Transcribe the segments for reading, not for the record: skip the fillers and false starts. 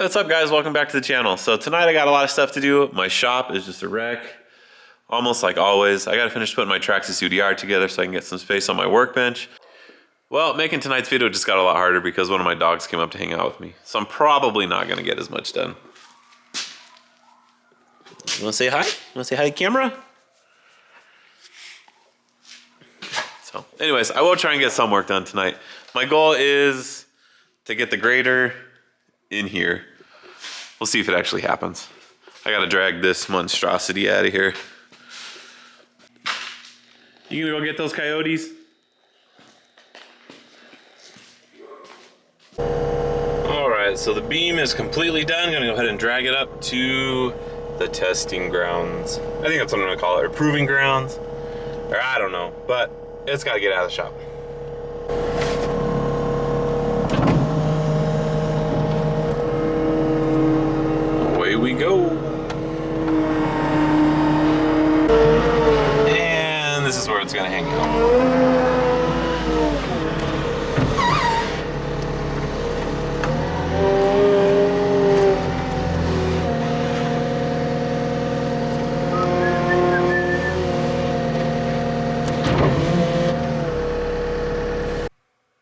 Hey, what's up guys? Welcome back to the channel. So tonight I got a lot of stuff to do. My shop is just a wreck, almost like always. I gotta finish putting my Traxxas UDR together so I can get some space on my workbench. Well, making tonight's video just got a lot harder because one of my dogs came up to hang out with me. So I'm probably not gonna get as much done. You wanna say hi? You wanna say hi to camera? So anyways, I will try and get some work done tonight. My goal is to get the grader in here. We'll see if it actually happens. I gotta drag this monstrosity out of here. You gonna go get those coyotes? Alright, so the beam is completely done. I'm gonna go ahead and drag it up to the testing grounds. I think that's what I'm gonna call it, or proving grounds. Or I don't know, but it's gotta get out of the shop. We go. And this is where it's gonna hang out.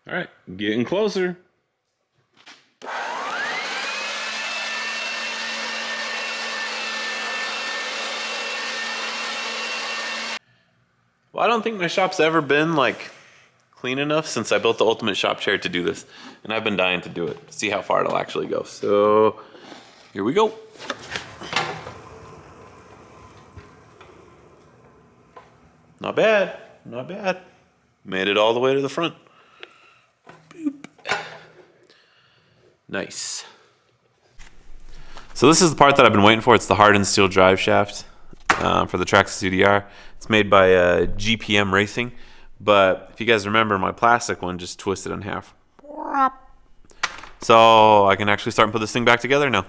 All right, getting closer. Well, I don't think my shop's ever been like clean enough since I built the ultimate shop chair to do this. And I've been dying to do it, see how far it'll actually go. So here we go. Not bad, not bad. Made it all the way to the front. Boop. Nice. So this is the part that I've been waiting for. It's the hardened steel drive shaft for the Traxxas UDR. It's made by GPM Racing, but if you guys remember, my plastic one just twisted in half. So I can actually start and put this thing back together now.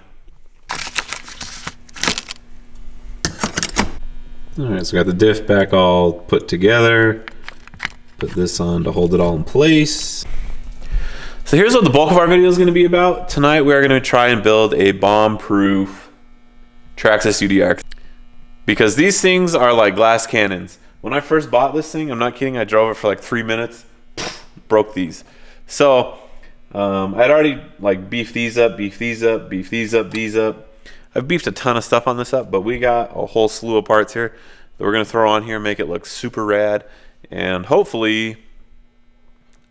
All right, so I got the diff back all put together. Put this on to hold it all in place. So here's what the bulk of our video is going to be about. Tonight we are going to try and build a bomb-proof Traxxas UDR. Because these things are like glass cannons. When I first bought this thing, I'm not kidding, I drove it for like 3 minutes, broke these. So I'd already like beefed these up, beefed these up, beefed these up, these up. I've beefed a ton of stuff on this up, but we got a whole slew of parts here that we're gonna throw on here, make it look super rad, and hopefully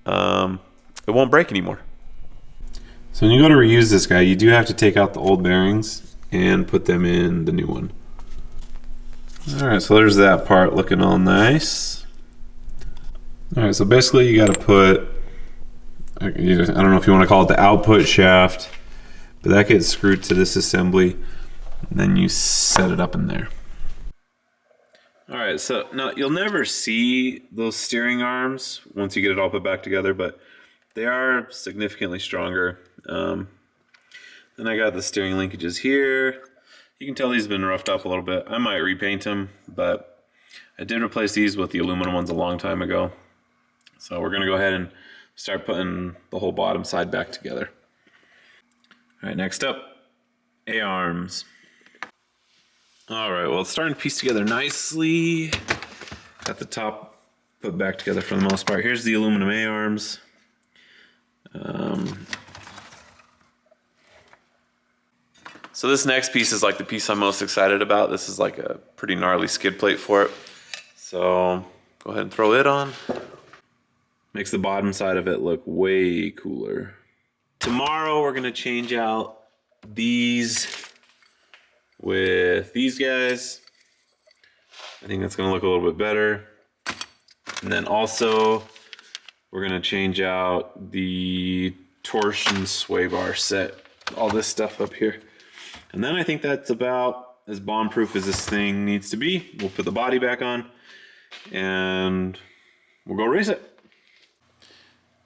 it won't break anymore. So when you go to reuse this guy, you do have to take out the old bearings and put them in the new one. Alright, so there's that part looking all nice. Alright, so basically you got to put, I don't know if you want to call it the output shaft, but that gets screwed to this assembly, and then you set it up in there. Alright, so now you'll never see those steering arms once you get it all put back together, but they are significantly stronger. Then I got the steering linkages here. You can tell these have been roughed up a little bit. I might repaint them, but I did replace these with the aluminum ones a long time ago. So we're gonna go ahead and start putting the whole bottom side back together. All right, next up, A-arms. All right, well, it's starting to piece together nicely. Got the top put back together for the most part. Here's the aluminum A-arms. So this next piece is like the piece I'm most excited about. This is like a pretty gnarly skid plate for it. So go ahead and throw it on. Makes the bottom side of it look way cooler. Tomorrow we're gonna change out these with these guys. I think that's gonna look a little bit better. And then also we're gonna change out the torsion sway bar set. All this stuff up here. And then I think that's about as bomb-proof as this thing needs to be. We'll put the body back on and we'll go race it.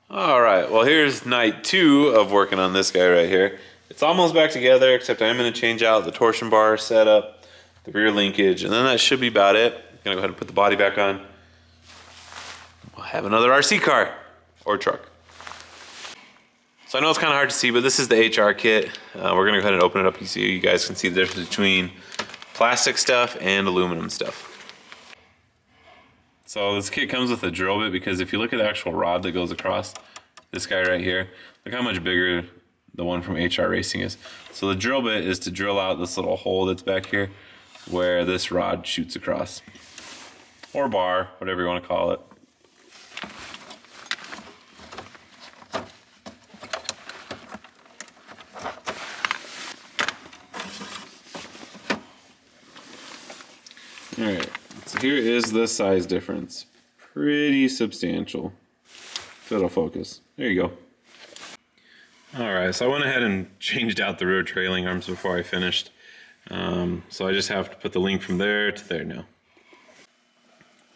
All right, well here's night 2 of working on this guy right here. It's almost back together, except I'm gonna change out the torsion bar setup, the rear linkage, and then that should be about it. I'm gonna go ahead and put the body back on. We'll have another RC car or truck. So I know it's kind of hard to see, but this is the HR kit. We're gonna go ahead and open it up so you guys can see the difference between plastic stuff and aluminum stuff. So this kit comes with a drill bit, because if you look at the actual rod that goes across, this guy right here, look how much bigger the one from HR Racing is. So the drill bit is to drill out this little hole that's back here where this rod shoots across. Or bar, whatever you want to call it. Alright, so here is the size difference. Pretty substantial. If it'll focus. There you go. Alright, so I went ahead and changed out the rear trailing arms before I finished. So I just have to put the link from there to there now.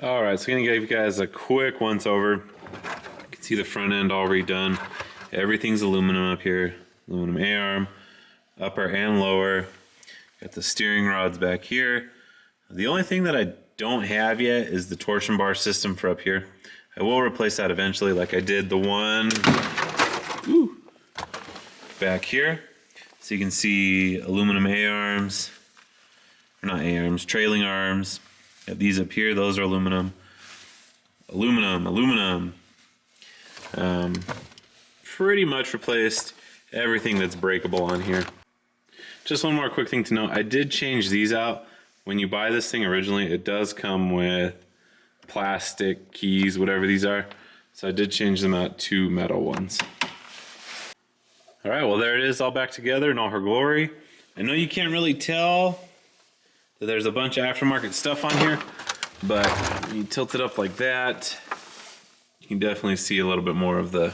Alright, so I'm going to give you guys a quick once over. You can see the front end all redone. Everything's aluminum up here. Aluminum A-arm, upper and lower. Got the steering rods back here. The only thing that I don't have yet is the torsion bar system for up here. I will replace that eventually, like I did the one back here. So you can see aluminum A-arms, or not A-arms, trailing arms. Got these up here, those are aluminum. Aluminum. Pretty much replaced everything that's breakable on here. Just one more quick thing to note, I did change these out. When you buy this thing originally, it does come with plastic keys, whatever these are. So I did change them out to metal ones. All right, well there it is all back together in all her glory. I know you can't really tell that there's a bunch of aftermarket stuff on here, but when you tilt it up like that, you can definitely see a little bit more of the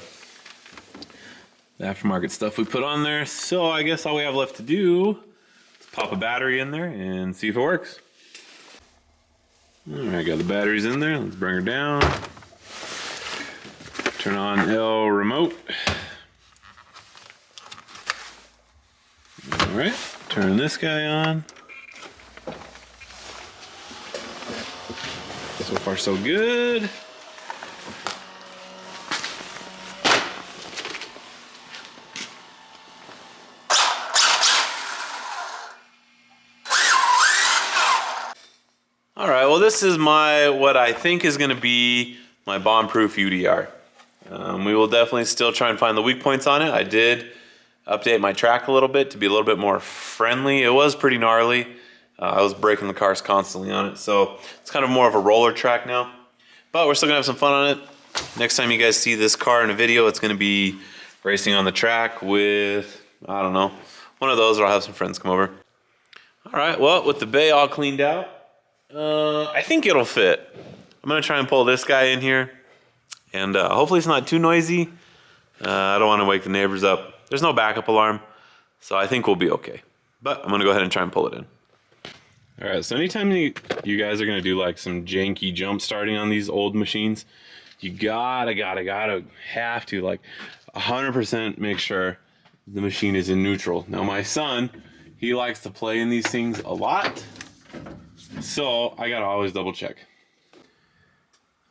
aftermarket stuff we put on there. So I guess all we have left to do, pop a battery in there and see if it works. All right, got the batteries in there. Let's bring her down. Turn on L remote. All right, turn this guy on. So far so good. Alright, well this is what I think is going to be my bomb-proof UDR. We will definitely still try and find the weak points on it. I did update my track a little bit to be a little bit more friendly. It was pretty gnarly. I was breaking the cars constantly on it, so it's kind of more of a roller track now. But we're still going to have some fun on it. Next time you guys see this car in a video, it's going to be racing on the track with, I don't know, one of those, or I'll have some friends come over. Alright, well, with the bay all cleaned out, I think it'll fit. I'm going to try and pull this guy in here, and hopefully it's not too noisy. I don't want to wake the neighbors up. There's no backup alarm, so I think we'll be okay. But I'm going to go ahead and try and pull it in. Alright, so anytime you guys are going to do like some janky jump starting on these old machines, you gotta have to like 100% make sure the machine is in neutral. Now my son, he likes to play in these things a lot, so I gotta always double check.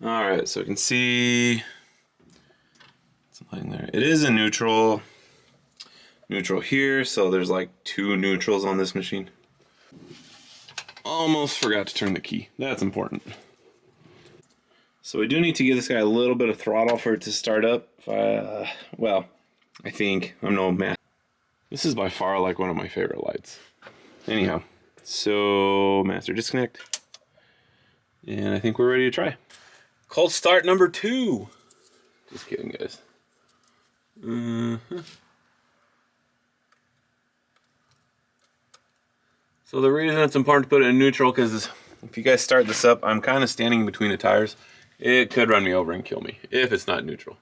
Alright, so you can see something there. It is in neutral here, so there's like 2 neutrals on this machine. Almost forgot to turn the key. That's important. So we do need to give this guy a little bit of throttle for it to start up. Well, I think. I'm no math. This is by far like one of my favorite lights. Anyhow, so master disconnect. And I think we're ready to try. Cold start number 2. Just kidding, guys. So the reason it's important to put it in neutral, because if you guys start this up, I'm kind of standing between the tires. It could run me over and kill me if it's not neutral.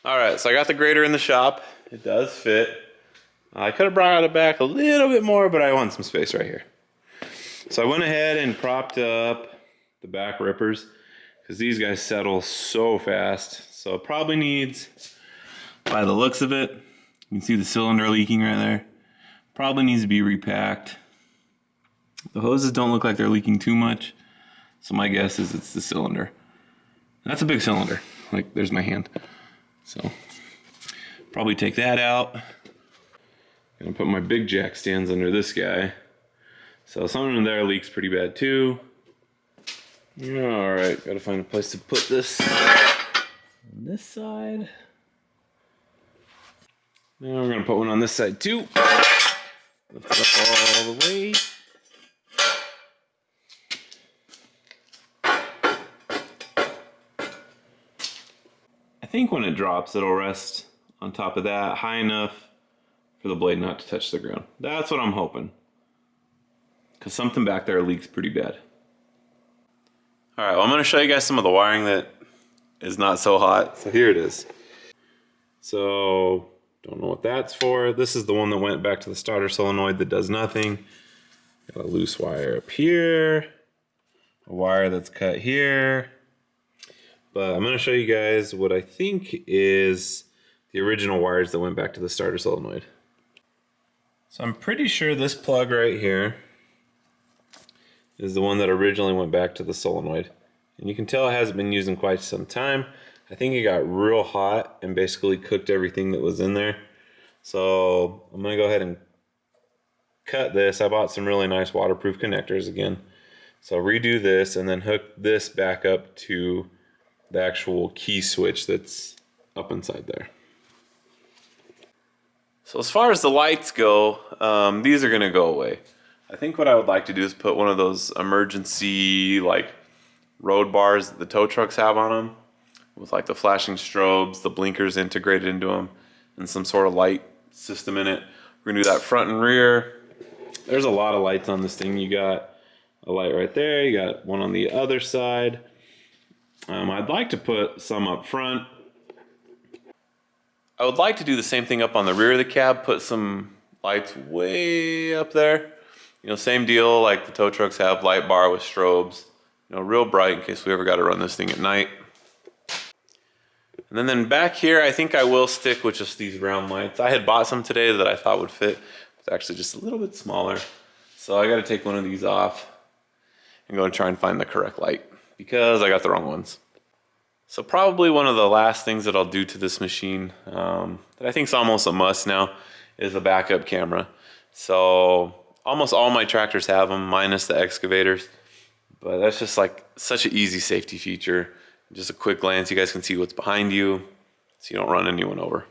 All right, so I got the grater in the shop. It does fit. I could have brought it back a little bit more, but I want some space right here. So I went ahead and propped up the back rippers because these guys settle so fast. So it probably needs, by the looks of it, you can see the cylinder leaking right there. Probably needs to be repacked. The hoses don't look like they're leaking too much, so my guess is it's the cylinder. That's a big cylinder. Like, there's my hand. So probably take that out. Gonna put my big jack stands under this guy. So something in there leaks pretty bad too. All right, gotta find a place to put this on this side. Now we're gonna put one on this side too. Lift it up all the way. I think when it drops, it'll rest on top of that high enough for the blade not to touch the ground. That's what I'm hoping. Because something back there leaks pretty bad. All right, well, I'm gonna show you guys some of the wiring that is not so hot. So here it is. So, don't know what that's for. This is the one that went back to the starter solenoid that does nothing. Got a loose wire up here. A wire that's cut here. But I'm gonna show you guys what I think is the original wires that went back to the starter solenoid. So I'm pretty sure this plug right here is the one that originally went back to the solenoid. And you can tell it hasn't been used in quite some time. I think it got real hot and basically cooked everything that was in there. So I'm gonna go ahead and cut this. I bought some really nice waterproof connectors again. So redo this and then hook this back up to the actual key switch that's up inside there. So as far as the lights go, these are gonna go away. I think what I would like to do is put one of those emergency like road bars that the tow trucks have on them with like the flashing strobes, the blinkers integrated into them, and some sort of light system in it. We're gonna do that front and rear. There's a lot of lights on this thing. You got a light right there, you got one on the other side. I'd like to put some up front. I would like to do the same thing up on the rear of the cab, put some lights way up there. You know, same deal like the tow trucks have, light bar with strobes. You know, real bright in case we ever got to run this thing at night. And then back here, I think I will stick with just these round lights. I had bought some today that I thought would fit. It's actually just a little bit smaller. So I got to take one of these off and go and try and find the correct light because I got the wrong ones. So probably one of the last things that I'll do to this machine that I think is almost a must now is a backup camera. So almost all my tractors have them, minus the excavators. But that's just like such an easy safety feature. Just a quick glance, you guys can see what's behind you so you don't run anyone over.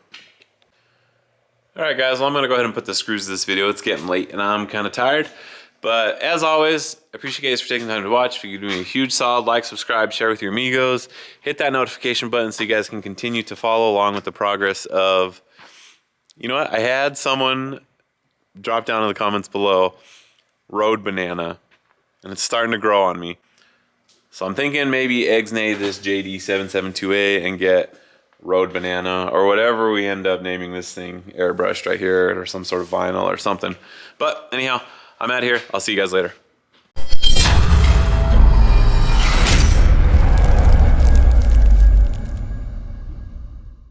All right guys, well I'm gonna go ahead and put the screws to this video. It's getting late and I'm kind of tired. But as always, I appreciate you guys for taking the time to watch. If you could do me a huge solid, like, subscribe, share with your amigos, hit that notification button so you guys can continue to follow along with the progress of, you know what, I had someone drop down in the comments below, road banana, and it's starting to grow on me. So I'm thinking maybe exnate this JD772A and get road banana or whatever we end up naming this thing, airbrushed right here or some sort of vinyl or something. But anyhow, I'm out of here. I'll see you guys later.